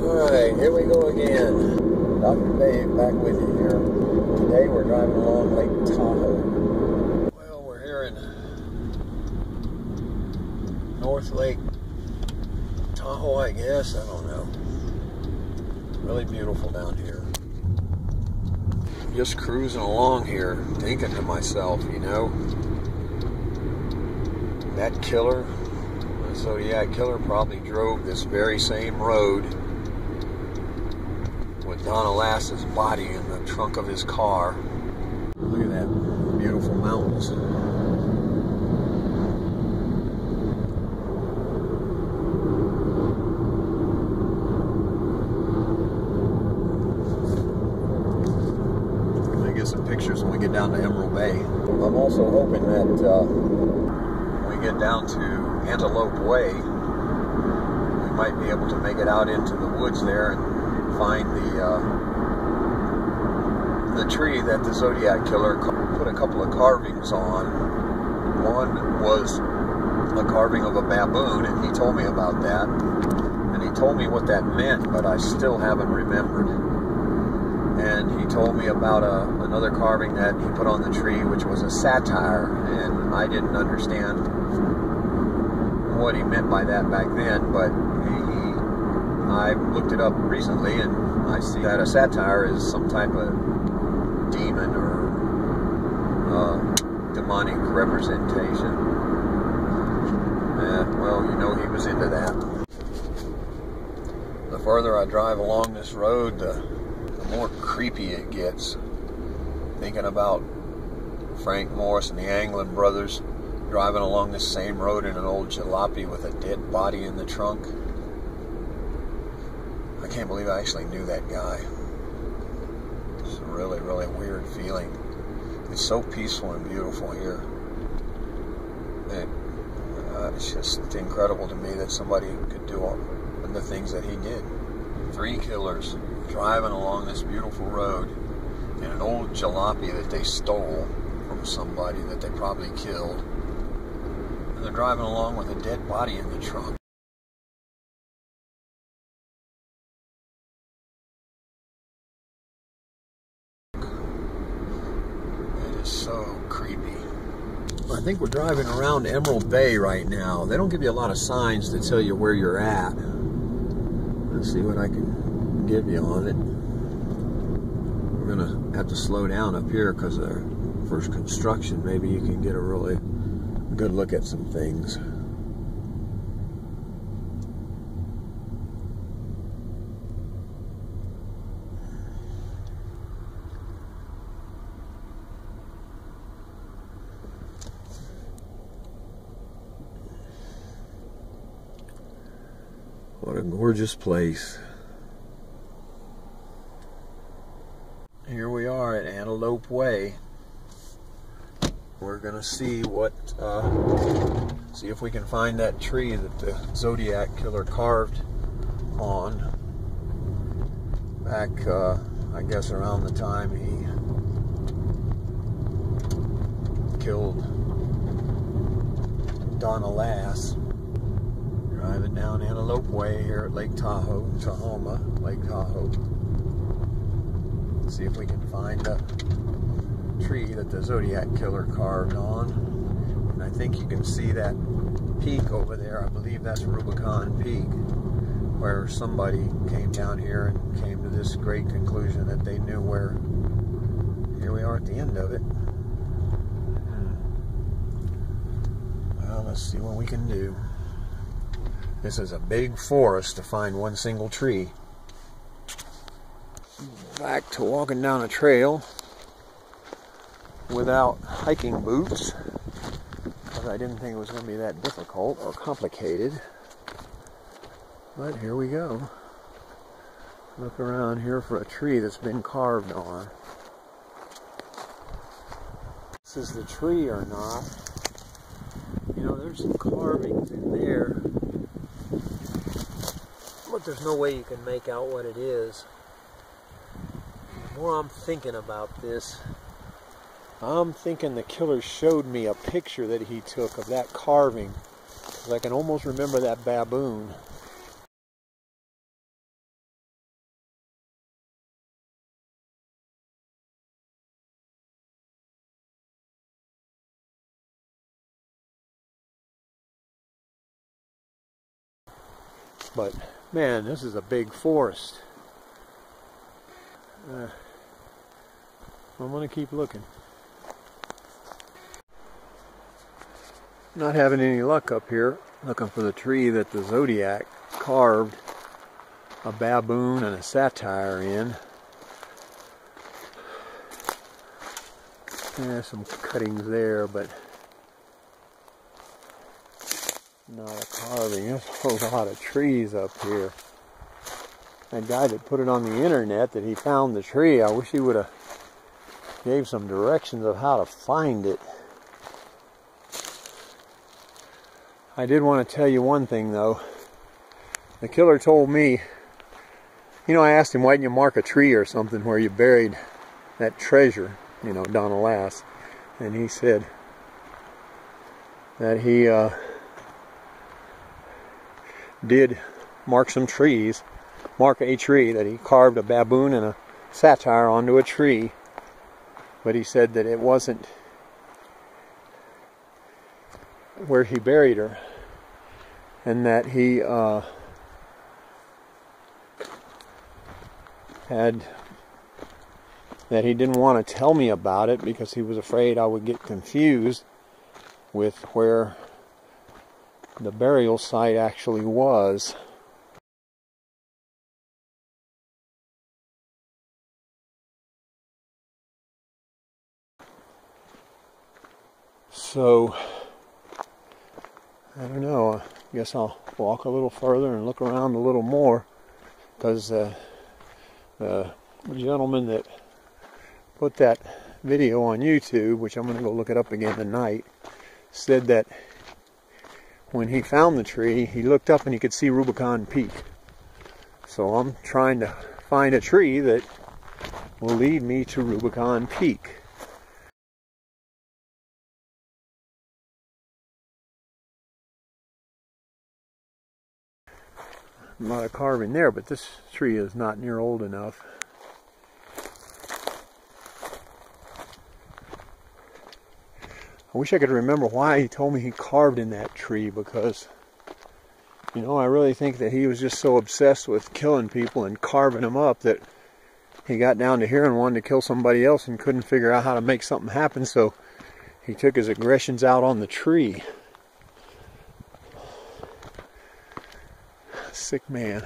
Alright, here we go again. Dr. Dave back with you here. Today we're driving along Lake Tahoe. Well, we're here in North Lake Tahoe, I guess. I don't know. Really beautiful down here. Just cruising along here, thinking to myself, you know, that killer, the Zodiac killer, probably drove this very same road with Donna Lass's body in the trunk of his car. Look at that beautiful mountains. I'm gonna get some pictures when we get down to Emerald Bay. I'm also hoping that when we get down to Antelope Way, we might be able to make it out into the woods there and find the tree that the Zodiac killer put a couple of carvings on. One was a carving of a baboon, and he told me about that, and he told me what that meant, but I still haven't remembered. And he told me about another carving that he put on the tree, which was a satire, and I didn't understand what he meant by that back then, but I looked it up recently, and I see that a satire is some type of demon or demonic representation. And, well, you know, he was into that. The further I drive along this road, the more creepy it gets. Thinking about Frank Morris and the Anglin brothers driving along this same road in an old jalopy with a dead body in the trunk. I can't believe I actually knew that guy. It's a really, really weird feeling. It's so peaceful and beautiful here. It's just incredible to me that somebody could do all the things that he did. 3 killers driving along this beautiful road in an old jalopy that they stole from somebody that they probably killed. And they're driving along with a dead body in the trunk. So creepy. I think we're driving around Emerald Bay right now. They don't give you a lot of signs to tell you where you're at. Let's see what I can give you on it. We're gonna have to slow down up here because for construction, maybe you can get a really good look at some things. What a gorgeous place. Here we are at Antelope Way. We're gonna see see if we can find that tree that the Zodiac killer carved on back, I guess around the time he killed Donna Lass. Driving down Antelope Way here at Lake Tahoe, Tahoma, Lake Tahoe. See if we can find a tree that the Zodiac killer carved on. And I think you can see that peak over there. I believe that's Rubicon Peak, where somebody came down here and came to this great conclusion that they knew where. Here we are at the end of it. Well, let's see what we can do. This is a big forest to find one single tree. Back to walking down a trail without hiking boots, because I didn't think it was going to be that difficult or complicated. But here we go. Look around here for a tree that's been carved on. This is the tree or not. You know, there's some carvings in there, but there's no way you can make out what it is. The more I'm thinking about this, I'm thinking the killer showed me a picture that he took of that carving, because I can almost remember that baboon. But man, this is a big forest. I'm gonna keep looking. Not having any luck up here, looking for the tree that the Zodiac carved a baboon and a satire in. Yeah, some cuttings there, but not a carving. There's a lot of trees up here. That guy that put it on the internet that he found the tree, I wish he would have gave some directions of how to find it. I did want to tell you one thing though. The killer told me, you know, I asked him, why didn't you mark a tree or something where you buried that treasure, you know, Donna Lass? And he said that he did mark some trees, mark a tree, that he carved a baboon and a satire onto a tree. But he said that it wasn't where he buried her, and that he he didn't want to tell me about it because he was afraid I would get confused with where the burial site actually was. So I don't know, I guess I'll walk a little further and look around a little more, because the gentleman that put that video on YouTube, which I'm going to go look it up again tonight, said that when he found the tree, he looked up and he could see Rubicon Peak. So I'm trying to find a tree that will lead me to Rubicon Peak. Not a carving there, but this tree is not near old enough. I wish I could remember why he told me he carved in that tree, because, you know, I really think that he was just so obsessed with killing people and carving them up that he got down to here and wanted to kill somebody else and couldn't figure out how to make something happen, so he took his aggressions out on the tree. Sick man.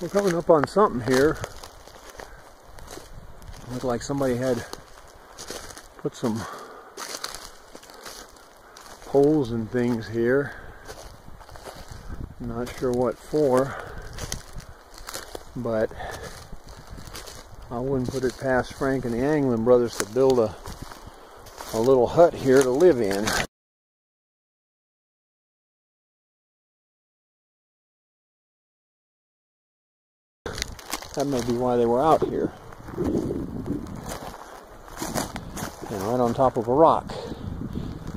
We're coming up on something here. Looked like somebody had put some poles and things here. I'm not sure what for, but I wouldn't put it past Frank and the Anglin brothers to build a little hut here to live in. That may be why they were out here. And right on top of a rock,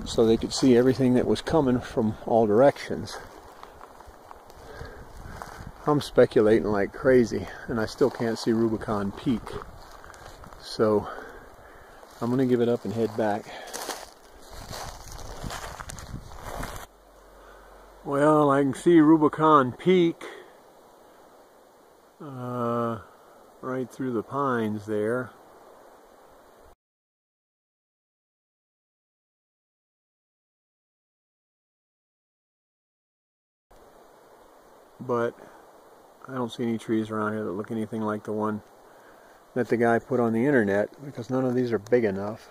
so they could see everything that was coming from all directions. I'm speculating like crazy, and I still can't see Rubicon Peak. So I'm going to give it up and head back. Well, I can see Rubicon Peak right through the pines there. But I don't see any trees around here that look anything like the one that the guy put on the internet, because none of these are big enough.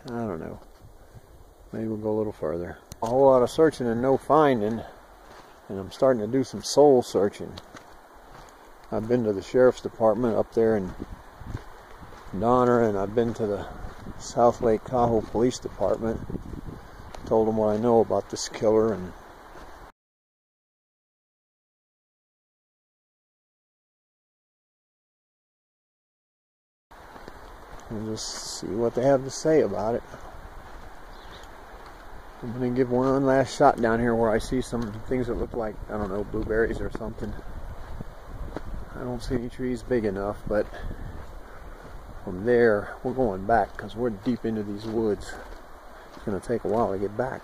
I don't know. Maybe we'll go a little further. A whole lot of searching and no finding, and I'm starting to do some soul searching. I've been to the sheriff's department up there in Donner, and I've been to the South Lake Tahoe Police Department. Told them what I know about this killer, and just see what they have to say about it. I'm going to give one last shot down here where I see some things that look like, I don't know, blueberries or something. I don't see any trees big enough, but from there we're going back because we're deep into these woods. It's going to take a while to get back.